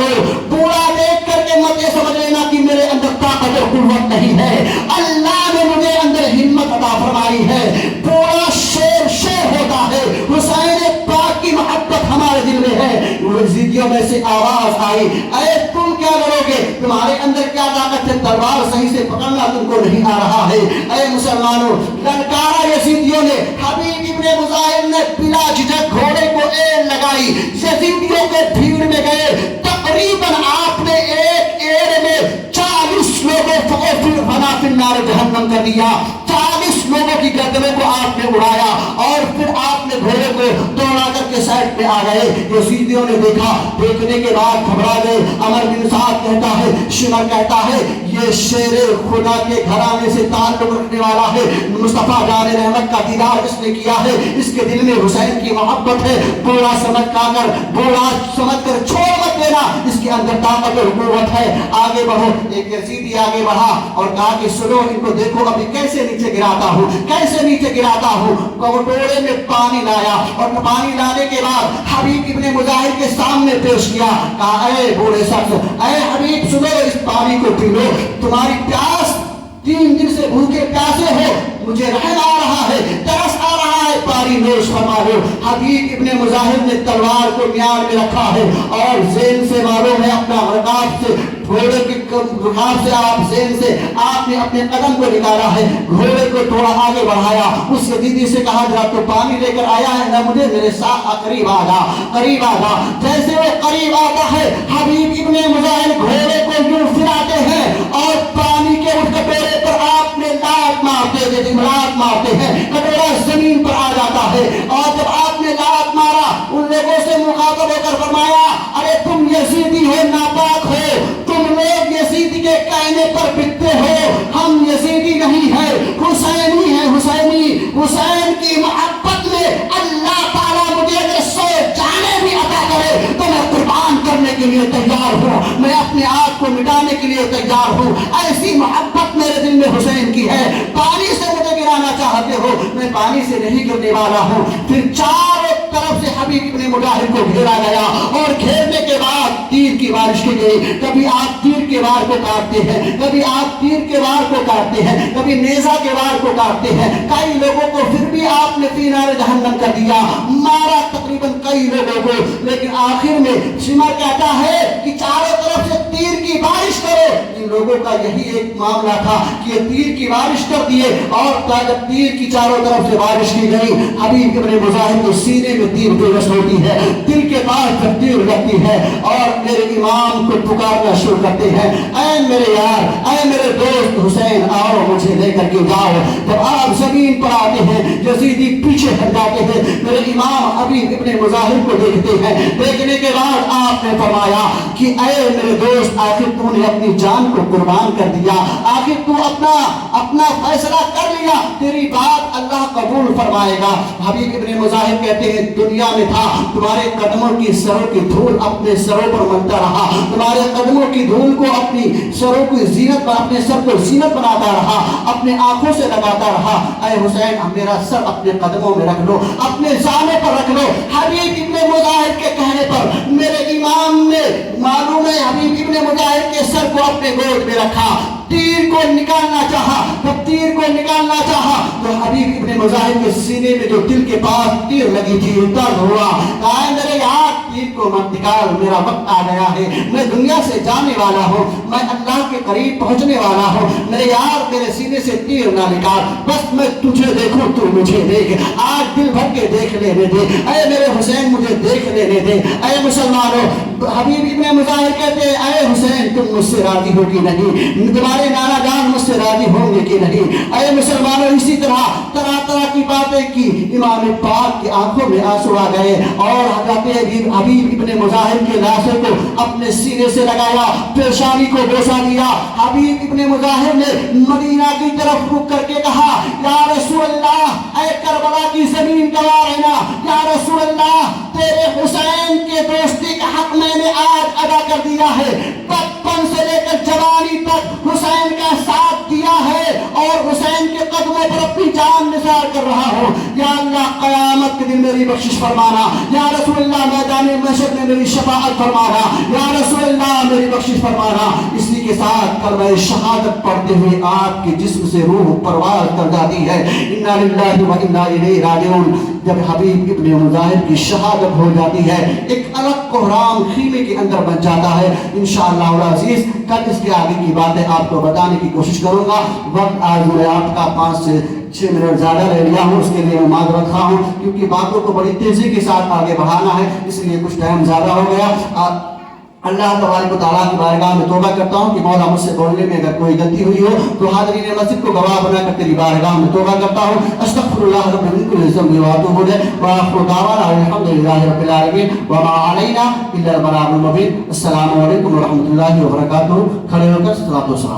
کرو. بوڑھا دیکھ کر کے مت یہ سمجھ لینا کہ میرے اندر طاقت اور قوت نہیں ہے. اللہ نے مجھے اندر ہمت عطا فرمائی ہے. بوڑھا شیر ہوتا ہے. حسین پاک کی محبت ہمارے دل میں ہے. یزیدیوں میں سے آواز آئی, اے تم کیا کرو گے؟ تمہارے اندر کیا طاقت ہے؟ تلوار صحیح سے پکڑنا تم کو نہیں آ رہا ہے. اے مسلمانوں, للکارا یزیدیوں نے. حبیب ابن مظاہر نے بلا جھجک گھوڑے کو ایڑ لگائی. یزیدیوں کے بھیڑ میں گئے. تقریباً آپ نے ایک ایڑ میں 40 لوگوں کو فنا فی النار جہنم کر دیا. 40 لوگوں کی گردنوں کو آپ نے اڑایا اور پھر آپ نے گھوڑے کو دوڑا کر کے سائڈ پہ آ گئے. یزیدیوں نے دیکھا, دیکھنے کے بعد گھبرا گئے. عمر بن سعد کہتا ہے, شمر کہتا ہے, یہ شیر خدا کے گھرانے سے تعلق رکھنے والا ہے. مصطفیٰ جان رحمت کا دیدار اس نے کیا ہے. اس کے دل میں حسین کی محبت ہے. بوڑھا سمجھ کر چھوڑ مت دینا, اس کے اندر طاقت اور قوت ہے. آگے بڑھو. ایک یزیدی آگے بڑھا اور کہا کہ سنو ان کو دیکھو ابھی کیسے نیچے گراتا ہوں, کیسے نیچے گراتا ہوں. کٹورے میں پانی لایا اور پانی لانے کے بعد حبیب ابن مظاہر کے سامنے پیش کیا. کہا, اے بوڑھے شخص, اے حبیب سنو, اس پانی کو پی لو. تمہاری پیاس 3 دن سے بھوکے پیاسے ہو, مجھے رحم آ رہا ہے, ترس آ رہا ہے, پانی نوش فرما لو. حبیب ابن مظاہر نے تلوار کو میان میں رکھا ہے اور زین سے معلوم ہے اپنا رکاب سے, گھوڑے کے رکاب سے, آپ زین سے آپ نے اپنے قدم کو نکالا ہے. گھوڑے کو تھوڑا آگے بڑھایا. اس یزیدی سے کہا, جب تو پانی لے کر آیا ہے نہ مجھے, میرے ساتھ قریب آ جا, قریب آ جا. جیسے وہ قریب آتا ہے, حبیب ابن مظاہر گھوڑے کو یوں پھراتے ہیں اور پانی کے اس کٹورے پر آپ نے لات مارتے ہیں. کٹورا زمین پر آ جاتا ہے اور جب آپ نے لات مارا, ان لوگوں سے مخاطب ہو کر فرمایا, ارے تم یزیدی ہو, ناپاک ہو, تم لوگ یزیدی کے کہنے پر بکتے ہو. ہم یزیدی نہیں ہیں, حسینی ہیں. حسین کی محبت میں اللہ تعالیٰ مجھے اگر 100 جانیں بھی عطا کرے تو میں قربان کرنے کے لیے تیار ہوں, میں اپنے آپ کو مٹانے کے لیے تیار ہوں. ایسی محبت میرے دل میں حسین کی ہے. پانی سے مجھے گرانا چاہتے ہو, میں پانی سے نہیں گرنے والا ہوں. پھر چاروں طرف سے حبیب ابن مظاہر کو گھیرا گیا اور گھیرنے کے بعد تیر کی بارش کی گئی. کبھی آپ تیر کے وار کو کاٹتے ہیں, کبھی آپ تیر کے وار کو کاٹتے ہیں, کبھی نیزہ کے وار کو کاٹتے ہیں. کئی لوگوں کو پھر بھی آپ نے فی نار جہنم کر دیا, مارا تقریباً کئی لوگوں کو. لیکن آخر میں شمر کہتا ہے کہ چاروں طرف سے تیر کی بارش کرو. ان لوگوں کا یہی ایک معاملہ تھا کہ یہ تیر کی بارش کر دیے اور جب تیر کی چاروں طرف سے بارش کی گئی, حبیب ابن مظاہر کے سینے میں تیر پیوست ہوتی ہے, دل کے پاس جب تیر لگتی ہے اور میرے امام کو پکارنا شروع کرتے ہیں, اے میرے یار, اے میرے دوست حسین, آؤ مجھے لے کر کے جاؤ. جب آپ زمین پر آتے ہیں, یزیدی پیچھے ہٹ جاتے ہیں. میرے امام حبیب ابن مظاہر کو دیکھتے ہیں. دیکھنے کے بعد آپ نے فرمایا کہ اے میرے دوست, آخر تو نے اپنی جان کو قربان کر دیا, آخر تو اپنا فیصلہ کر لیا, تیری بات اللہ قبول فرمائے گا. حبیب ابن مظاہر کہتے ہیں, دنیا میں تھا تمہارے قدموں کی سروں کی دھول اپنے سروں پر منتا رہا, تمہارے قدموں کی دھول کو اپنی سروں کی زینت پر, اپنے سر کو زینت بناتا رہا, اپنے آنکھوں سے لگاتا رہا. اے حسین, میرا سر اپنے قدموں میں رکھ لو, اپنے زانوں پر رکھ لو. حبیب ابن مظاہر کے کہنے پر میرے امام نے معلوم ہے حبیب ابن مظاہر کے سر کو اپنے گود میں رکھا. تیر کو نکالنا چاہا, جب تیر کو نکالنا چاہا تو حبیب ابن مظاہر کے سینے میں جو دل کے پاس تیر لگی تھی درد ہوا. کہا, میرے یار تیر کو مت نکال, میرا وقت آ گیا ہے, میں دنیا سے جانے والا ہوں, میں اللہ کے قریب پہنچنے والا ہوں. میرے یار میرے سینے سے تیر نہ نکال, بس میں تجھے دیکھوں, تو مجھے دیکھ, آج دل بھر کے دیکھ لینے دے. اے میرے حسین, مجھے دیکھ لینے دے. اے مسلمانوں, حبیب ابن مظاہر کہتے ہیں, اے حسین تم مجھ سے راضی ہو کہ نہیں, تمہارے نانا جان مجھ سے راضی ہوں گے کہ نہیں. اے مسلمانوں, اسی طرح طرح کی باتیں کی. امام پاک کی آنکھوں میں آنسو آ گئے اور حضرت حبیب ابن مظاہر کے لاشے کو اپنے سینے سے لگایا, پیشانی کو بوسہ دیا. حبیب ابن مظاہر نے مدینہ کی طرف رک کر کے کہا, یا رسول اللہ, اے کربلا کی زمین گواہ رہنا, یا رسول اللہ, تیرے حسین کے دوستی کا حق میں نے آج ادا کر دیا ہے. بچپن سے لے کر جوانی تک حسین کا ساتھ دیا ہے اور حسین کے قدموں پر اپنی جان نثار کر رہا ہوں، یا اللہ قیامت کے دن میری بخشش فرمانا، یا رسول اللہ میدان محشر میں میری شفاعت فرمانا، یا رسول اللہ میری بخشش فرمانا۔ اسی کے ساتھ کلمہ شہادت پڑھتے ہوئے آپ کے جسم سے روح پرواز کر جاتی ہے۔ انا للہ و انا الیہ راجعون۔ جب حبیب ابن مظاہر کی شہادت ہو جاتی ہے، ایک الگ کوہرام خیمے کے اندر بن جاتا ہے۔ انشاءاللہ العزیز کل اس کے آگے کی باتیں آپ کو بتانے کی کوشش کروں گا۔ وقت آج میں آپ کا 5 سے 6 منٹ زیادہ لے لیا ہوں، اس کے لیے میں معذرت خواہ ہوں، کیونکہ باتوں کو بڑی تیزی کے ساتھ آگے بڑھانا ہے، اس لیے کچھ ٹائم زیادہ ہو گیا۔ اللہ تبارک و تعالیٰ کی بارگاہ میں توبہ کرتا ہوں کہ مولا مجھ سے بولنے میں اگر کوئی غلطی ہوئی ہو تو حاضرین مسجد کو گواہ بنا کر تیری بارگاہ میں توبہ کرتا ہوں۔ استغفر اللہ رب من کل ذنب واتوب الیہ وآخر دعوانا الحمدللہ رب العالمین وما علینا الا البلاغ المبین۔ السلام علیکم ورحمۃ اللہ وبرکاتہ۔ کھڑے ہو کر صلاۃ و سلام۔